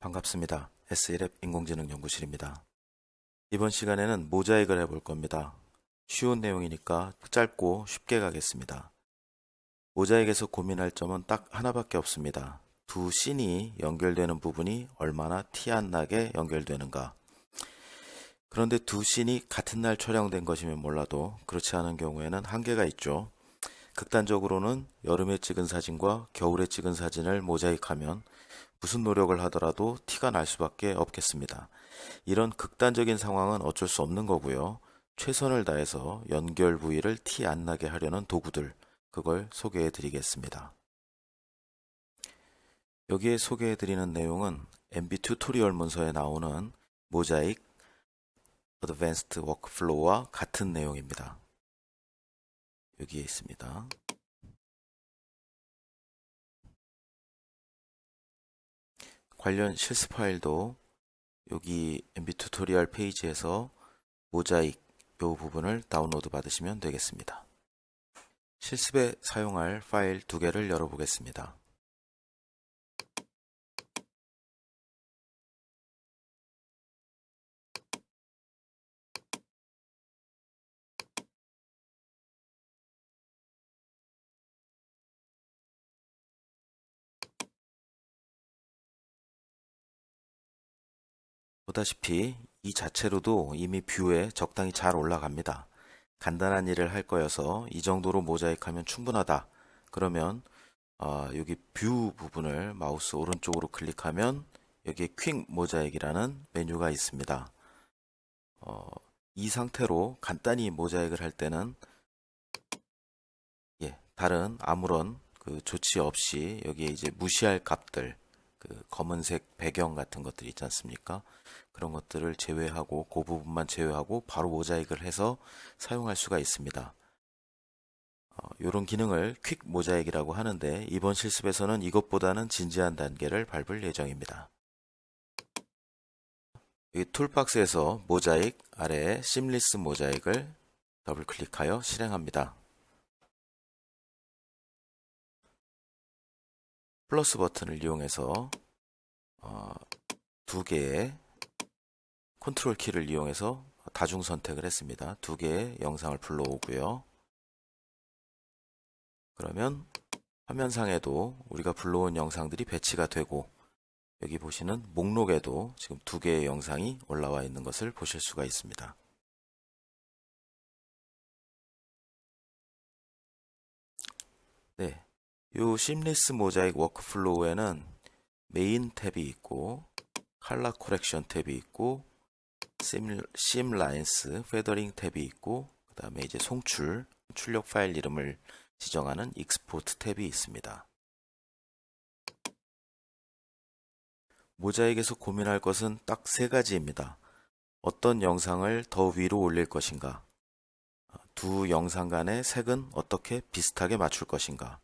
반갑습니다. S1랩 인공지능 연구실입니다. 이번 시간에는 모자익을 해볼 겁니다. 쉬운 내용이니까 짧고 쉽게 가겠습니다. 모자익에서 고민할 점은 딱 하나밖에 없습니다. 두 씬이 연결되는 부분이 얼마나 티 안 나게 연결되는가. 그런데 두 씬이 같은 날 촬영된 것이면 몰라도 그렇지 않은 경우에는 한계가 있죠. 극단적으로는 여름에 찍은 사진과 겨울에 찍은 사진을 모자익하면 무슨 노력을 하더라도 티가 날 수밖에 없겠습니다. 이런 극단적인 상황은 어쩔 수 없는 거고요. 최선을 다해서 연결 부위를 티 안 나게 하려는 도구들, 그걸 소개해 드리겠습니다. 여기에 소개해 드리는 내용은 MB 튜토리얼 문서에 나오는 모자익 어드밴스드 워크플로우와 같은 내용입니다. 여기에 있습니다. 관련 실습 파일도 여기 MB 튜토리얼 페이지에서 모자익 요 부분을 다운로드 받으시면 되겠습니다. 실습에 사용할 파일 두 개를 열어보겠습니다. 보다시피 이 자체로도 이미 뷰에 적당히 잘 올라갑니다. 간단한 일을 할 거여서 이 정도로 모자익하면 충분하다. 그러면 여기 뷰 부분을 마우스 오른쪽으로 클릭하면 여기에 퀵 모자익이라는 메뉴가 있습니다. 이 상태로 간단히 모자익을 할 때는 다른 아무런 조치 없이 여기에 이제 무시할 값들, 검은색 배경 같은 것들이 있지 않습니까? 그런 것들을 제외하고 그 부분만 제외하고 바로 모자익을 해서 사용할 수가 있습니다. 이런 기능을 퀵 모자익이라고 하는데 이번 실습에서는 이것보다는 진지한 단계를 밟을 예정입니다. 여기 툴박스에서 모자익 아래에 심리스 모자익을 더블 클릭하여 실행합니다. 플러스 버튼을 이용해서 두 개의 컨트롤 키를 이용해서 다중 선택을 했습니다. 두 개의 영상을 불러오고요. 그러면 화면상에도 우리가 불러온 영상들이 배치가 되고 여기 보시는 목록에도 지금 두 개의 영상이 올라와 있는 것을 보실 수가 있습니다. 네, 이 심리스 모자익 워크플로우에는 메인 탭이 있고 컬러 코렉션 탭이 있고 심 라인스 페더링 탭이 있고 그 다음에 이제 송출 출력 파일 이름을 지정하는 익스포트 탭이 있습니다. 모자익에서 고민할 것은 딱 세 가지입니다. 어떤 영상을 더 위로 올릴 것인가, 두 영상 간의 색은 어떻게 비슷하게 맞출 것인가,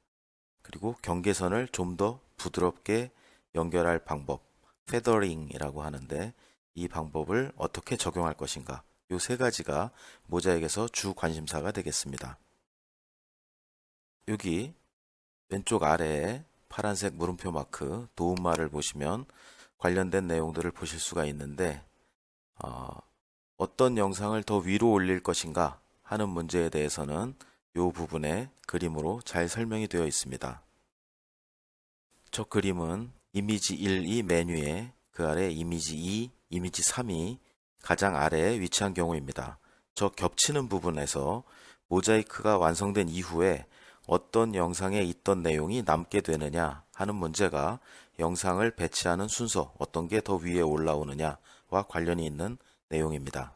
그리고 경계선을 좀 더 부드럽게 연결할 방법, 페더링이라고 하는데 이 방법을 어떻게 적용할 것인가, 이 세 가지가 모자익에서 주 관심사가 되겠습니다. 여기 왼쪽 아래에 파란색 물음표 마크 도움말을 보시면 관련된 내용들을 보실 수가 있는데 어떤 영상을 더 위로 올릴 것인가 하는 문제에 대해서는 이 부분에 그림으로 잘 설명이 되어 있습니다. 저 그림은 이미지 1이 메뉴에 그 아래 이미지 2, 이미지 3이 가장 아래에 위치한 경우입니다. 저 겹치는 부분에서 모자이크가 완성된 이후에 어떤 영상에 있던 내용이 남게 되느냐 하는 문제가 영상을 배치하는 순서, 어떤 게 더 위에 올라오느냐와 관련이 있는 내용입니다.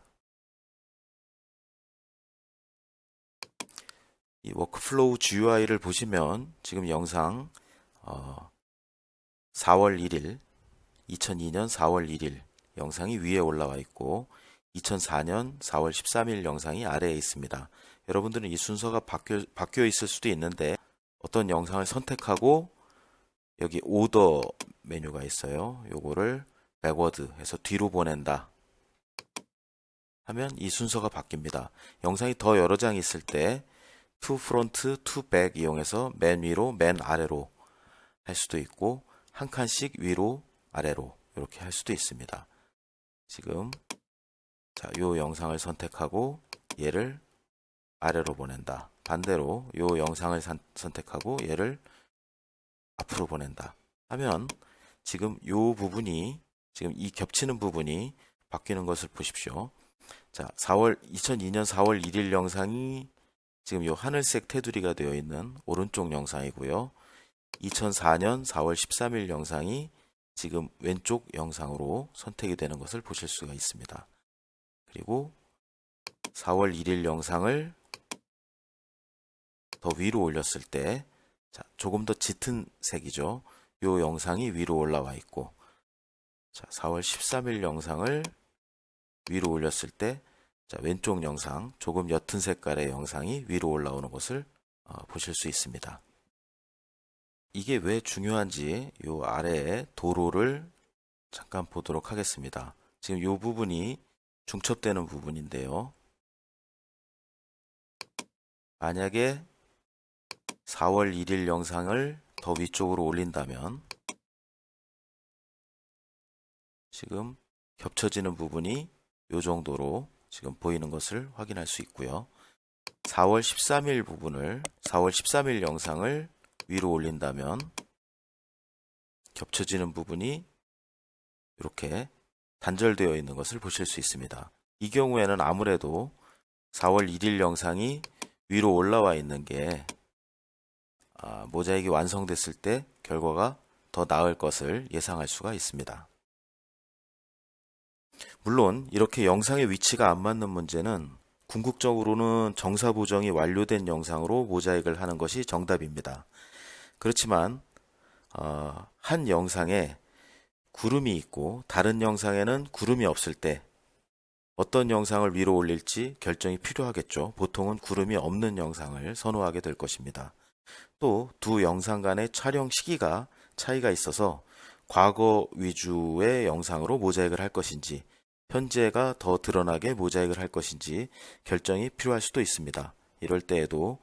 이 워크플로우 GUI를 보시면 지금 영상 4월 1일, 2002년 4월 1일 영상이 위에 올라와 있고 2004년 4월 13일 영상이 아래에 있습니다. 여러분들은 이 순서가 바뀌어 있을 수도 있는데 어떤 영상을 선택하고 여기 오더 메뉴가 있어요. 요거를 백워드 해서 뒤로 보낸다 하면 이 순서가 바뀝니다. 영상이 더 여러 장이 있을 때 to front, to back 이용해서 맨 위로, 맨 아래로 할 수도 있고 한 칸씩 위로, 아래로 이렇게 할 수도 있습니다. 지금 자, 요 영상을 선택하고 얘를 아래로 보낸다. 반대로 요 영상을 선택하고 얘를 앞으로 보낸다 하면 지금 요 부분이 지금 이 겹치는 부분이 바뀌는 것을 보십시오. 자, 2002년 4월 1일 영상이 지금 요 하늘색 테두리가 되어 있는 오른쪽 영상이고요. 2004년 4월 13일 영상이 지금 왼쪽 영상으로 선택이 되는 것을 보실 수가 있습니다. 그리고 4월 1일 영상을 더 위로 올렸을 때 자, 조금 더 짙은 색이죠. 요 영상이 위로 올라와 있고 자, 4월 13일 영상을 위로 올렸을 때 자, 왼쪽 영상 조금 옅은 색깔의 영상이 위로 올라오는 것을 보실 수 있습니다. 이게 왜 중요한지 요 아래에 도로를 잠깐 보도록 하겠습니다. 지금 요 부분이 중첩되는 부분인데요. 만약에 4월 1일 영상을 더 위쪽으로 올린다면 지금 겹쳐지는 부분이 요 정도로 지금 보이는 것을 확인할 수 있고요. 4월 13일 부분을 4월 13일 영상을 위로 올린다면 겹쳐지는 부분이 이렇게 단절되어 있는 것을 보실 수 있습니다. 이 경우에는 아무래도 4월 1일 영상이 위로 올라와 있는 게 모자익이 완성됐을 때 결과가 더 나을 것을 예상할 수가 있습니다. 물론 이렇게 영상의 위치가 안 맞는 문제는 궁극적으로는 정사 보정이 완료된 영상으로 모자익을 하는 것이 정답입니다. 그렇지만 한 영상에 구름이 있고 다른 영상에는 구름이 없을 때 어떤 영상을 위로 올릴지 결정이 필요하겠죠. 보통은 구름이 없는 영상을 선호하게 될 것입니다. 또 두 영상 간의 촬영 시기가 차이가 있어서 과거 위주의 영상으로 모자익을 할 것인지 현재가 더 드러나게 모자익을 할 것인지 결정이 필요할 수도 있습니다. 이럴 때에도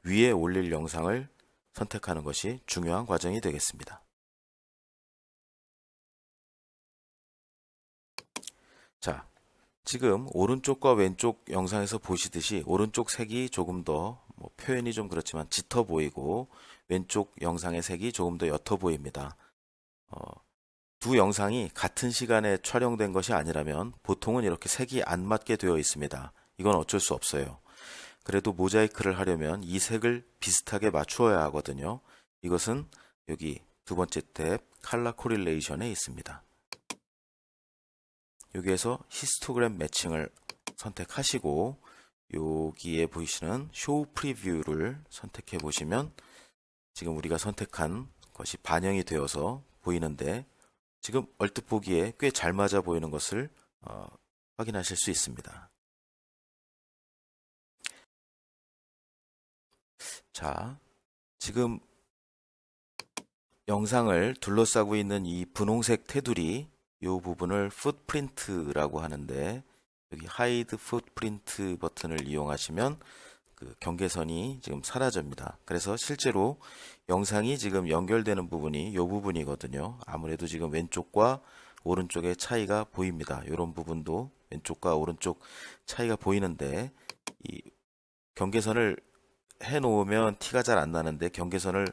위에 올릴 영상을 선택하는 것이 중요한 과정이 되겠습니다. 자, 지금 오른쪽과 왼쪽 영상에서 보시듯이 오른쪽 색이 조금 더 표현이 좀 그렇지만 짙어 보이고 왼쪽 영상의 색이 조금 더 옅어 보입니다. 두 영상이 같은 시간에 촬영된 것이 아니라면 보통은 이렇게 색이 안 맞게 되어 있습니다. 이건 어쩔 수 없어요. 그래도 모자이크를 하려면 이 색을 비슷하게 맞추어야 하거든요. 이것은 여기 두 번째 탭 컬러 코릴레이션에 있습니다. 여기에서 히스토그램 매칭을 선택하시고 여기에 보이시는 쇼 프리뷰를 선택해 보시면 지금 우리가 선택한 것이 반영이 되어서 보이는데 지금 얼뜻 보기에 꽤 잘 맞아 보이는 것을 확인하실 수 있습니다. 자, 지금 영상을 둘러싸고 있는 이 분홍색 테두리 이 부분을 풋프린트라고 하는데 여기 하이드 풋프린트 버튼을 이용하시면 그 경계선이 지금 사라집니다. 그래서 실제로 영상이 지금 연결되는 부분이 이 부분이거든요. 아무래도 지금 왼쪽과 오른쪽의 차이가 보입니다. 이런 부분도 왼쪽과 오른쪽 차이가 보이는데 이 경계선을 해 놓으면 티가 잘 안 나는데 경계선을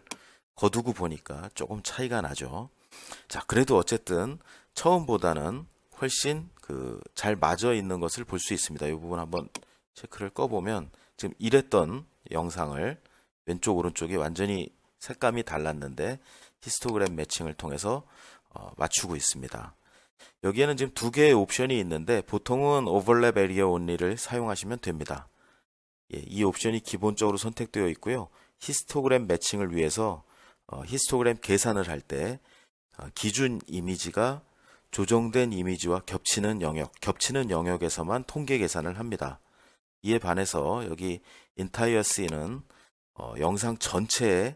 거두고 보니까 조금 차이가 나죠. 자, 그래도 어쨌든 처음보다는 훨씬 잘 맞아 있는 것을 볼 수 있습니다. 이 부분 한번 체크를 꺼보면 지금 이랬던 영상을 왼쪽 오른쪽이 완전히 색감이 달랐는데 히스토그램 매칭을 통해서 맞추고 있습니다. 여기에는 지금 두 개의 옵션이 있는데 보통은 오버랩 에리어 온리를 사용하시면 됩니다. 예, 이 옵션이 기본적으로 선택되어 있고요. 히스토그램 매칭을 위해서 히스토그램 계산을 할 때 기준 이미지가 조정된 이미지와 겹치는 영역에서만 통계 계산을 합니다. 이에 반해서 여기 entire scene은 영상 전체에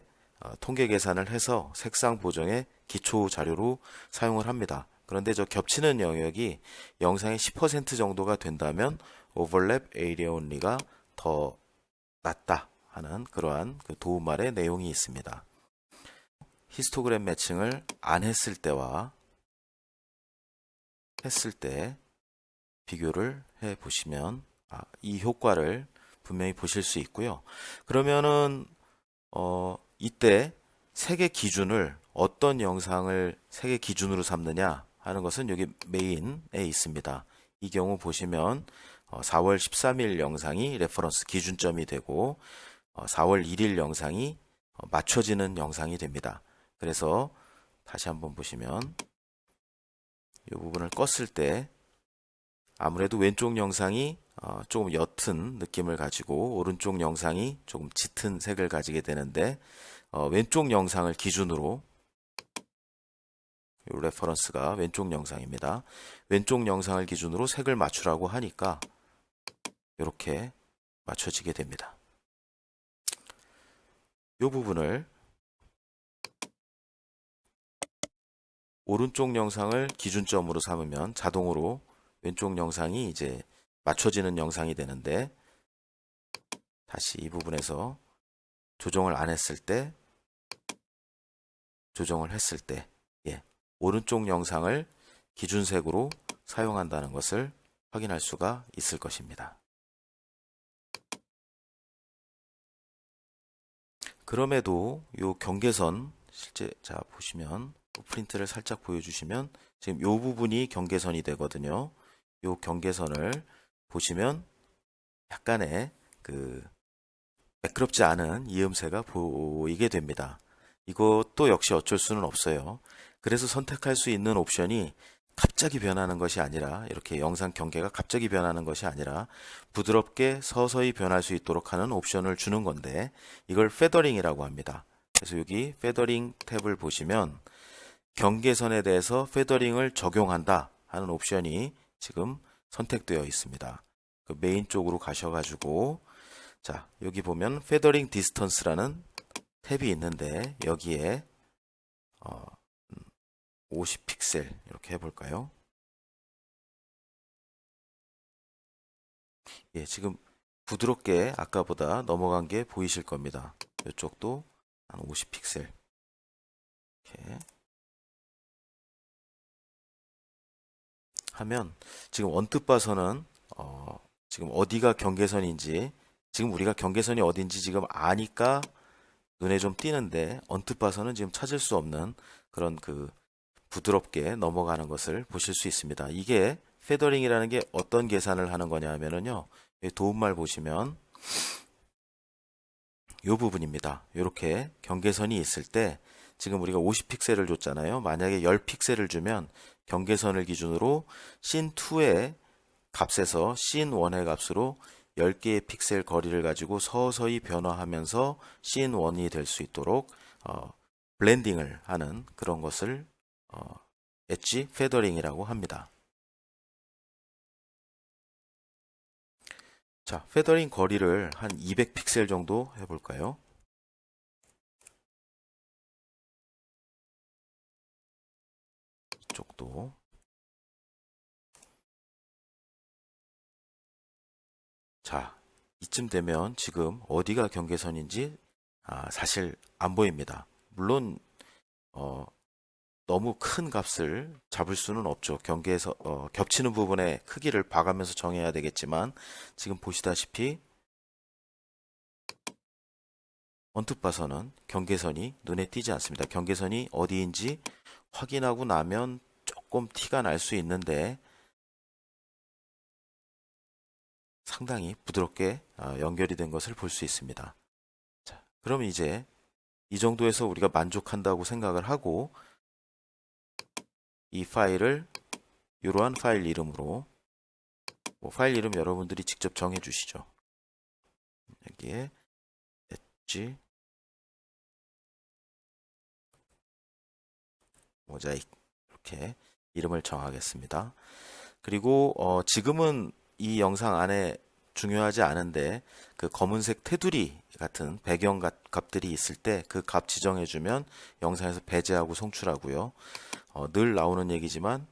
통계 계산을 해서 색상 보정의 기초 자료로 사용을 합니다. 그런데 저 겹치는 영역이 영상의 10% 정도가 된다면 overlap area only가 더 낫다 하는 그러한 도움말의 내용이 있습니다. 히스토그램 매칭을 안 했을 때와 했을 때 비교를 해 보시면 이 효과를 분명히 보실 수 있고요. 그러면은 이때 색의 기준을 어떤 영상을 색의 기준으로 삼느냐 하는 것은 여기 메인에 있습니다. 이 경우 보시면 4월 13일 영상이 레퍼런스 기준점이 되고 4월 1일 영상이 맞춰지는 영상이 됩니다. 그래서 다시 한번 보시면 이 부분을 껐을 때 아무래도 왼쪽 영상이 조금 옅은 느낌을 가지고 오른쪽 영상이 조금 짙은 색을 가지게 되는데 왼쪽 영상을 기준으로 이 레퍼런스가 왼쪽 영상입니다. 왼쪽 영상을 기준으로 색을 맞추라고 하니까 이렇게 맞춰지게 됩니다. 이 부분을 오른쪽 영상을 기준점으로 삼으면 자동으로 왼쪽 영상이 이제 맞춰지는 영상이 되는데 다시 이 부분에서 조정을 안 했을 때 조정을 했을 때 오른쪽 영상을 기준색으로 사용한다는 것을 확인할 수가 있을 것입니다. 그럼에도 이 경계선 실제 보시면 프린트를 살짝 보여주시면 지금 이 부분이 경계선이 되거든요. 이 경계선을 보시면 약간의 매끄럽지 않은 이음새가 보이게 됩니다. 이것도 역시 어쩔 수는 없어요. 그래서 선택할 수 있는 옵션이 갑자기 변하는 것이 아니라 이렇게 영상 경계가 갑자기 변하는 것이 아니라 부드럽게 서서히 변할 수 있도록 하는 옵션을 주는 건데 이걸 페더링이라고 합니다. 그래서 여기 페더링 탭을 보시면 경계선에 대해서 페더링을 적용한다 하는 옵션이 지금 선택되어 있습니다. 그 메인 쪽으로 가셔가지고 여기 보면 페더링 디스턴스라는 탭이 있는데 여기에 50픽셀 이렇게 해볼까요? 지금 부드럽게 아까보다 넘어간 게 보이실 겁니다. 이쪽도 한 50픽셀 이렇게 하면 지금 언뜻 봐서는 지금 어디가 경계선인지 지금 우리가 경계선이 어딘지 지금 아니까 눈에 좀 띄는데 언뜻 봐서는 지금 찾을 수 없는 그런 부드럽게 넘어가는 것을 보실 수 있습니다. 이게 페더링이라는 게 어떤 계산을 하는 거냐 하면은요. 도움말 보시면 이 부분입니다. 이렇게 경계선이 있을 때 지금 우리가 50픽셀을 줬잖아요. 만약에 10픽셀을 주면 경계선을 기준으로 씬2의 값에서 씬1의 값으로 10개의 픽셀 거리를 가지고 서서히 변화하면서 씬1이 될 수 있도록 블렌딩을 하는 그런 것을 엣지 페더링이라고 합니다. 페더링 거리를 한 200픽셀 정도 해볼까요? 이쪽도 이쯤 되면 지금 어디가 경계선인지 사실 안 보입니다. 물론 너무 큰 값을 잡을 수는 없죠. 경계에서 겹치는 부분의 크기를 봐가면서 정해야 되겠지만 지금 보시다시피 언뜻 봐서는 경계선이 눈에 띄지 않습니다. 경계선이 어디인지 확인하고 나면 조금 티가 날 수 있는데 상당히 부드럽게 연결이 된 것을 볼 수 있습니다. 그럼 이제 이 정도에서 우리가 만족한다고 생각을 하고 이 파일을 이러한 파일 이름으로 파일 이름 여러분들이 직접 정해 주시죠. 여기에 엣지 모자이크 이렇게 이름을 정하겠습니다. 그리고 지금은 이 영상 안에 중요하지 않은데 그 검은색 테두리 같은 배경 값들이 있을 때 그 값 지정해주면 영상에서 배제하고 송출하고요. 늘 나오는 얘기지만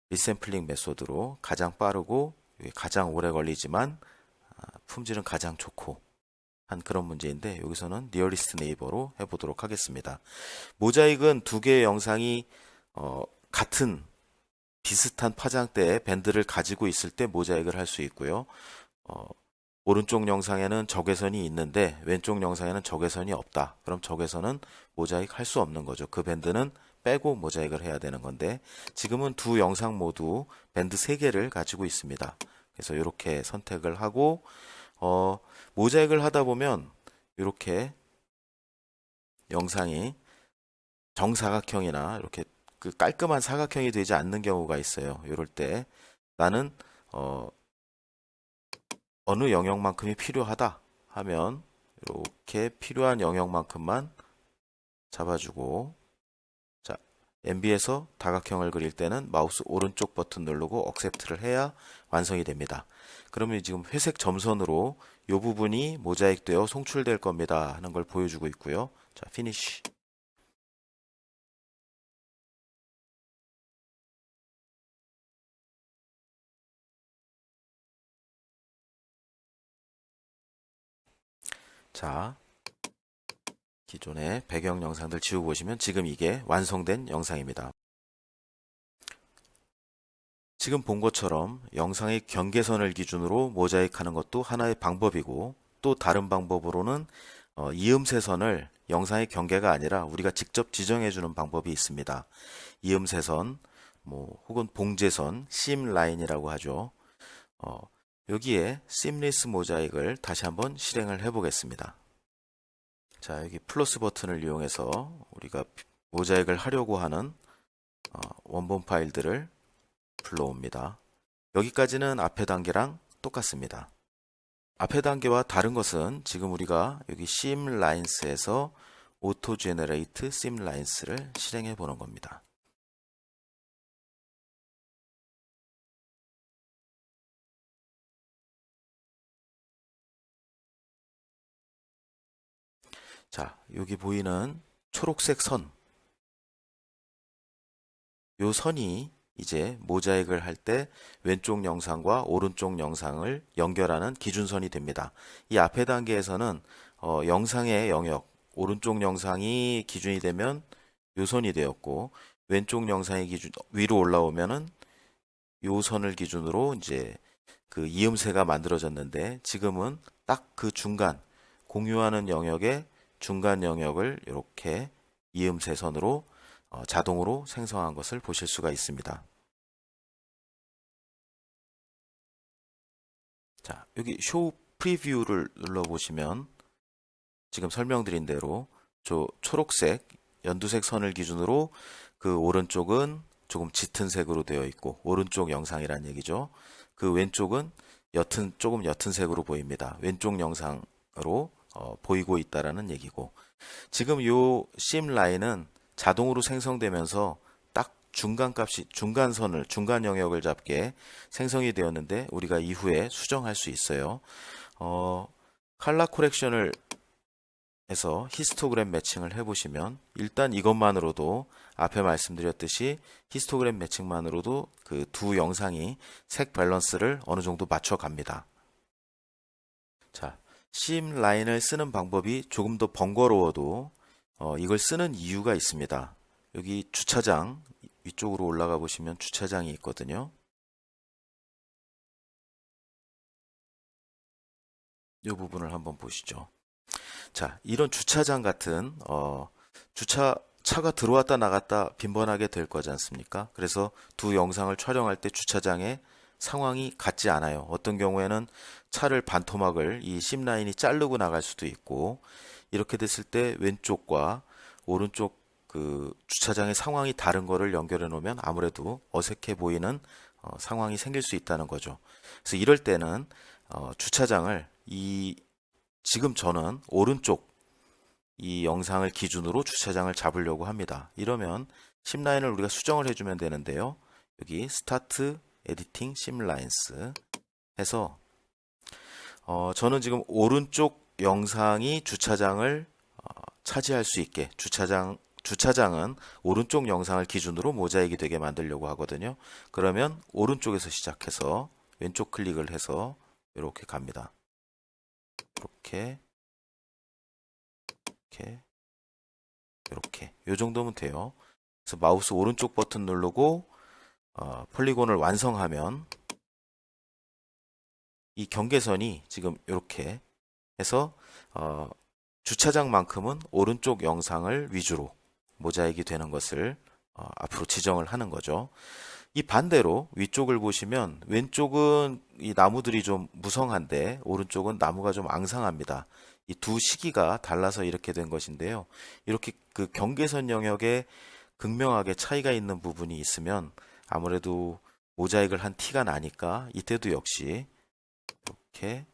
리샘플링 메소드로 가장 빠르고 가장 오래 걸리지만 품질은 가장 좋고 한 그런 문제인데 여기서는 니어리스트 네이버로 해보도록 하겠습니다. 모자익은 두 개의 영상이 같은 비슷한 파장대의 밴드를 가지고 있을 때 모자익을 할 수 있고요. 어, 오른쪽 영상에는 적외선이 있는데 왼쪽 영상에는 적외선이 없다. 그럼 적외선은 모자익 할 수 없는 거죠. 그 밴드는 빼고 모자익을 해야 되는 건데 지금은 두 영상 모두 밴드 3개를 가지고 있습니다. 그래서 이렇게 선택을 하고 모자익을 하다 보면 이렇게 영상이 정사각형이나 이렇게 그 깔끔한 사각형이 되지 않는 경우가 있어요. 이럴 때 나는 어느 영역만큼이 필요하다 하면 이렇게 필요한 영역만큼만 잡아주고, 자, MB에서 다각형을 그릴 때는 마우스 오른쪽 버튼 누르고 억셉트를 해야 완성이 됩니다. 그러면 지금 회색 점선으로 이 부분이 모자익되어 송출될 겁니다 하는 걸 보여주고 있고요. 자, 피니쉬. 자, 기존의 배경 영상들 지워보시면 지금 이게 완성된 영상입니다. 지금 본 것처럼 영상의 경계선을 기준으로 모자익하는 것도 하나의 방법이고, 또 다른 방법으로는 이음새선을 영상의 경계가 아니라 우리가 직접 지정해주는 방법이 있습니다. 이음새선, 혹은 봉제선, 심 라인이라고 하죠. 여기에 심리스 모자익을 다시 한번 실행을 해보겠습니다. 자, 여기 플러스 버튼을 이용해서 우리가 모자익을 하려고 하는 원본 파일들을 불러옵니다. 여기까지는 앞에 단계랑 똑같습니다. 앞에 단계와 다른 것은 지금 우리가 여기 심 라인스에서 오토 제너레이트 심 라인스를 실행해 보는 겁니다. 자, 여기 보이는 초록색 선, 요 선이 이제 모자익을 할 때 왼쪽 영상과 오른쪽 영상을 연결하는 기준선이 됩니다. 이 앞에 단계에서는 영상의 영역, 오른쪽 영상이 기준이 되면 요 선이 되었고, 왼쪽 영상이 위로 올라오면은 요 선을 기준으로 이제 그 이음새가 만들어졌는데, 지금은 딱 그 중간, 공유하는 영역의 중간 영역을 이렇게 이음새 선으로 자동으로 생성한 것을 보실 수가 있습니다. 자, 여기 쇼 프리뷰를 눌러보시면 지금 설명드린 대로 저 초록색, 연두색 선을 기준으로 그 오른쪽은 조금 짙은 색으로 되어 있고, 오른쪽 영상이란 얘기죠. 그 왼쪽은 조금 옅은 색으로 보입니다. 왼쪽 영상으로 보이고 있다라는 얘기고, 지금 요 심 라인은 자동으로 생성되면서 딱 중간 영역을 잡게 생성이 되었는데, 우리가 이후에 수정할 수 있어요. 컬러 코렉션을 해서 히스토그램 매칭을 해보시면, 일단 이것만으로도 앞에 말씀드렸듯이 히스토그램 매칭만으로도 그 두 영상이 색 밸런스를 어느 정도 맞춰 갑니다. 자, 심 라인을 쓰는 방법이 조금 더 번거로워도 이걸 쓰는 이유가 있습니다. 여기 주차장 위쪽으로 올라가 보시면 주차장이 있거든요. 이 부분을 한번 보시죠. 자, 이런 주차장 같은 차가 들어왔다 나갔다 빈번하게 될 거지 않습니까? 그래서 두 영상을 촬영할 때 주차장의 상황이 같지 않아요. 어떤 경우에는 차를 반토막을 이 심라인이 자르고 나갈 수도 있고, 이렇게 됐을 때 왼쪽과 오른쪽 그 주차장의 상황이 다른 거를 연결해 놓으면 아무래도 어색해 보이는 상황이 생길 수 있다는 거죠. 그래서 이럴 때는 주차장을 지금 저는 오른쪽 이 영상을 기준으로 주차장을 잡으려고 합니다. 이러면 심라인을 우리가 수정을 해주면 되는데요. 여기 스타트 에디팅 심라인스 해서 저는 지금 오른쪽 영상이 주차장을 차지할 수 있게, 주차장은 오른쪽 영상을 기준으로 모자익이 되게 만들려고 하거든요. 그러면 오른쪽에서 시작해서 왼쪽 클릭을 해서 이렇게 갑니다. 이렇게 이렇게 요 정도면 돼요. 그래서 마우스 오른쪽 버튼 누르고 폴리곤을 완성하면 이 경계선이 지금 이렇게 해서 주차장만큼은 오른쪽 영상을 위주로 모자익이 되는 것을 앞으로 지정을 하는 거죠. 이 반대로 위쪽을 보시면 왼쪽은 이 나무들이 좀 무성한데 오른쪽은 나무가 좀 앙상합니다. 이 두 시기가 달라서 이렇게 된 것인데요. 이렇게 그 경계선 영역에 극명하게 차이가 있는 부분이 있으면 아무래도 모자익을 한 티가 나니까 이때도 역시 이렇게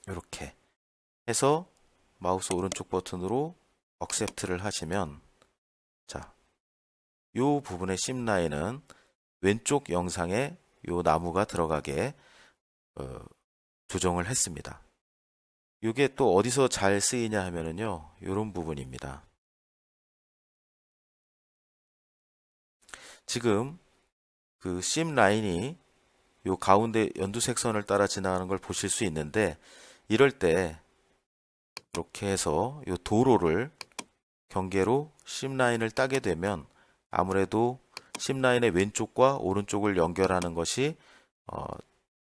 이렇게 해서 마우스 오른쪽 버튼으로 accept를 하시면 자, 요 부분의 심라인은 왼쪽 영상에 요 나무가 들어가게 조정을 했습니다. 이게 또 어디서 잘 쓰이냐 하면은요, 요런 부분입니다. 지금 그 심 라인이 요 가운데 연두색선을 따라 지나가는 걸 보실 수 있는데 이럴 때 이렇게 해서 요 도로를 경계로 심 라인을 따게 되면 아무래도 심 라인의 왼쪽과 오른쪽을 연결하는 것이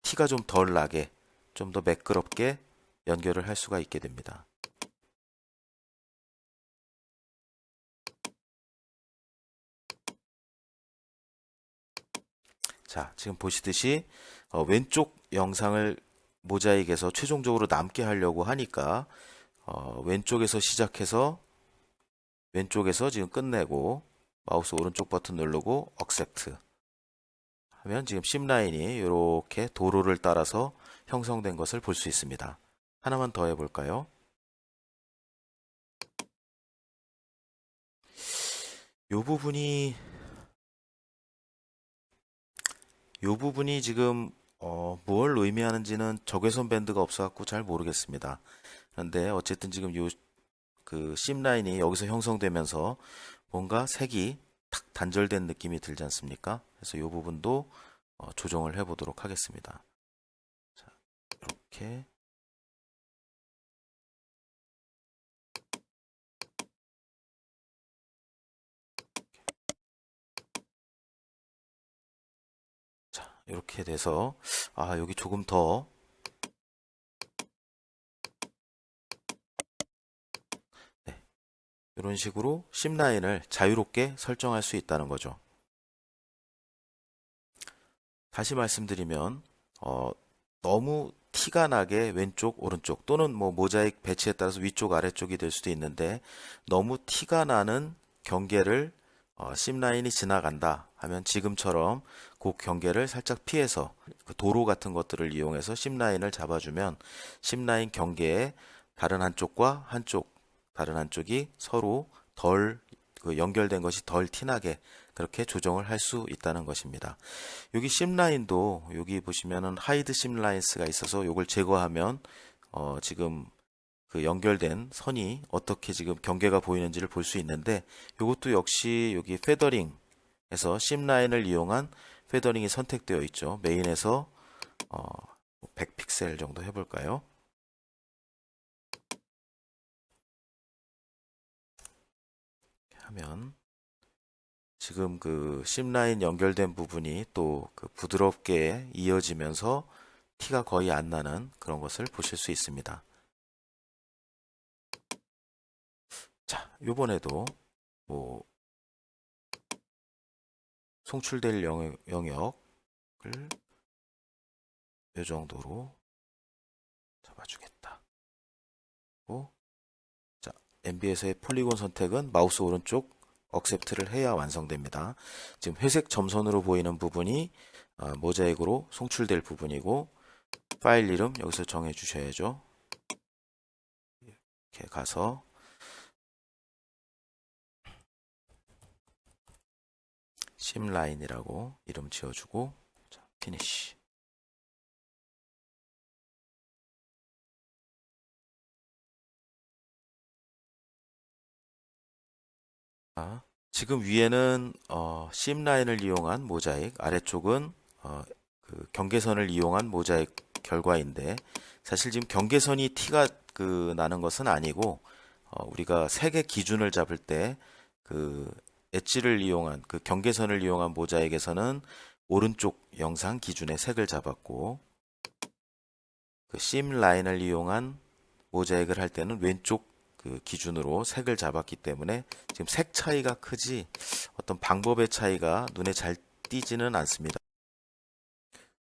티가 좀 덜 나게 좀 더 매끄럽게 연결을 할 수가 있게 됩니다. 자, 지금 보시듯이 왼쪽 영상을 모자익에서 최종적으로 남게 하려고 하니까 왼쪽에서 시작해서 왼쪽에서 지금 끝내고 마우스 오른쪽 버튼 누르고 accept 하면 지금 심라인이 이렇게 도로를 따라서 형성된 것을 볼 수 있습니다. 하나만 더 해볼까요? 요 부분이 지금 뭘 의미하는지는 적외선 밴드가 없어갖고 잘 모르겠습니다. 그런데 어쨌든 지금 요 그 심 라인이 여기서 형성되면서 뭔가 색이 탁 단절된 느낌이 들지 않습니까? 그래서 이 부분도 조정을 해보도록 하겠습니다. 자, 이렇게 자, 이렇게 돼서 여기 조금 더 이런 식으로 심 라인을 자유롭게 설정할 수 있다는 거죠. 다시 말씀드리면 너무 티가 나게 왼쪽 오른쪽 또는 뭐 모자익 배치에 따라서 위쪽 아래쪽이 될 수도 있는데 너무 티가 나는 경계를 심 라인이 지나간다 하면 지금처럼 그 경계를 살짝 피해서 그 도로 같은 것들을 이용해서 심 라인을 잡아주면 심 라인 경계에 다른 한쪽과 다른 한쪽이 서로 덜 연결된 것이 덜 티나게 그렇게 조정을 할 수 있다는 것입니다. 여기 심 라인도 여기 보시면은 하이드 심 라인스가 있어서 이걸 제거하면 지금 그 연결된 선이 어떻게 지금 경계가 보이는지를 볼 수 있는데 이것도 역시 여기 페더링에서 심 라인을 이용한 페더링이 선택되어 있죠. 메인에서 100픽셀 정도 해볼까요? 하면 지금 그 심 라인 연결된 부분이 또 그 부드럽게 이어지면서 티가 거의 안 나는 그런 것을 보실 수 있습니다. 자, 요번에도 뭐 송출될 영역을 이 정도로 잡아주겠다. 자, MB에서의 폴리곤 선택은 마우스 오른쪽 accept를 해야 완성됩니다. 지금 회색 점선으로 보이는 부분이 모자익으로 송출될 부분이고 파일 이름 여기서 정해 주셔야죠. 이렇게 가서 심라인이라고 이름 지어주고 자, 피니시. 지금 위에는 심라인을 이용한 모자익, 아래쪽은 그 경계선을 이용한 모자익 결과인데 사실 지금 경계선이 티가 나는 것은 아니고 우리가 색의 기준을 잡을 때 그 엣지를 이용한 그 경계선을 이용한 모자익에서는 오른쪽 영상 기준의 색을 잡았고 그 심 라인을 이용한 모자익을 할 때는 왼쪽 그 기준으로 색을 잡았기 때문에 지금 색 차이가 크지 어떤 방법의 차이가 눈에 잘 띄지는 않습니다.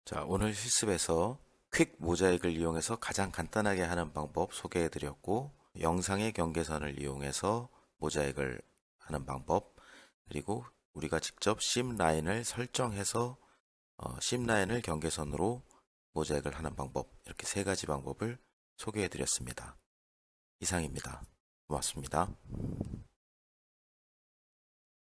자, 오늘 실습에서 퀵 모자익을 이용해서 가장 간단하게 하는 방법 소개해 드렸고 영상의 경계선을 이용해서 모자익을 하는 방법 그리고 우리가 직접 심 라인을 설정해서 심 라인을 경계선으로 모자익을 하는 방법 이렇게 세 가지 방법을 소개해 드렸습니다. 이상입니다. 고맙습니다.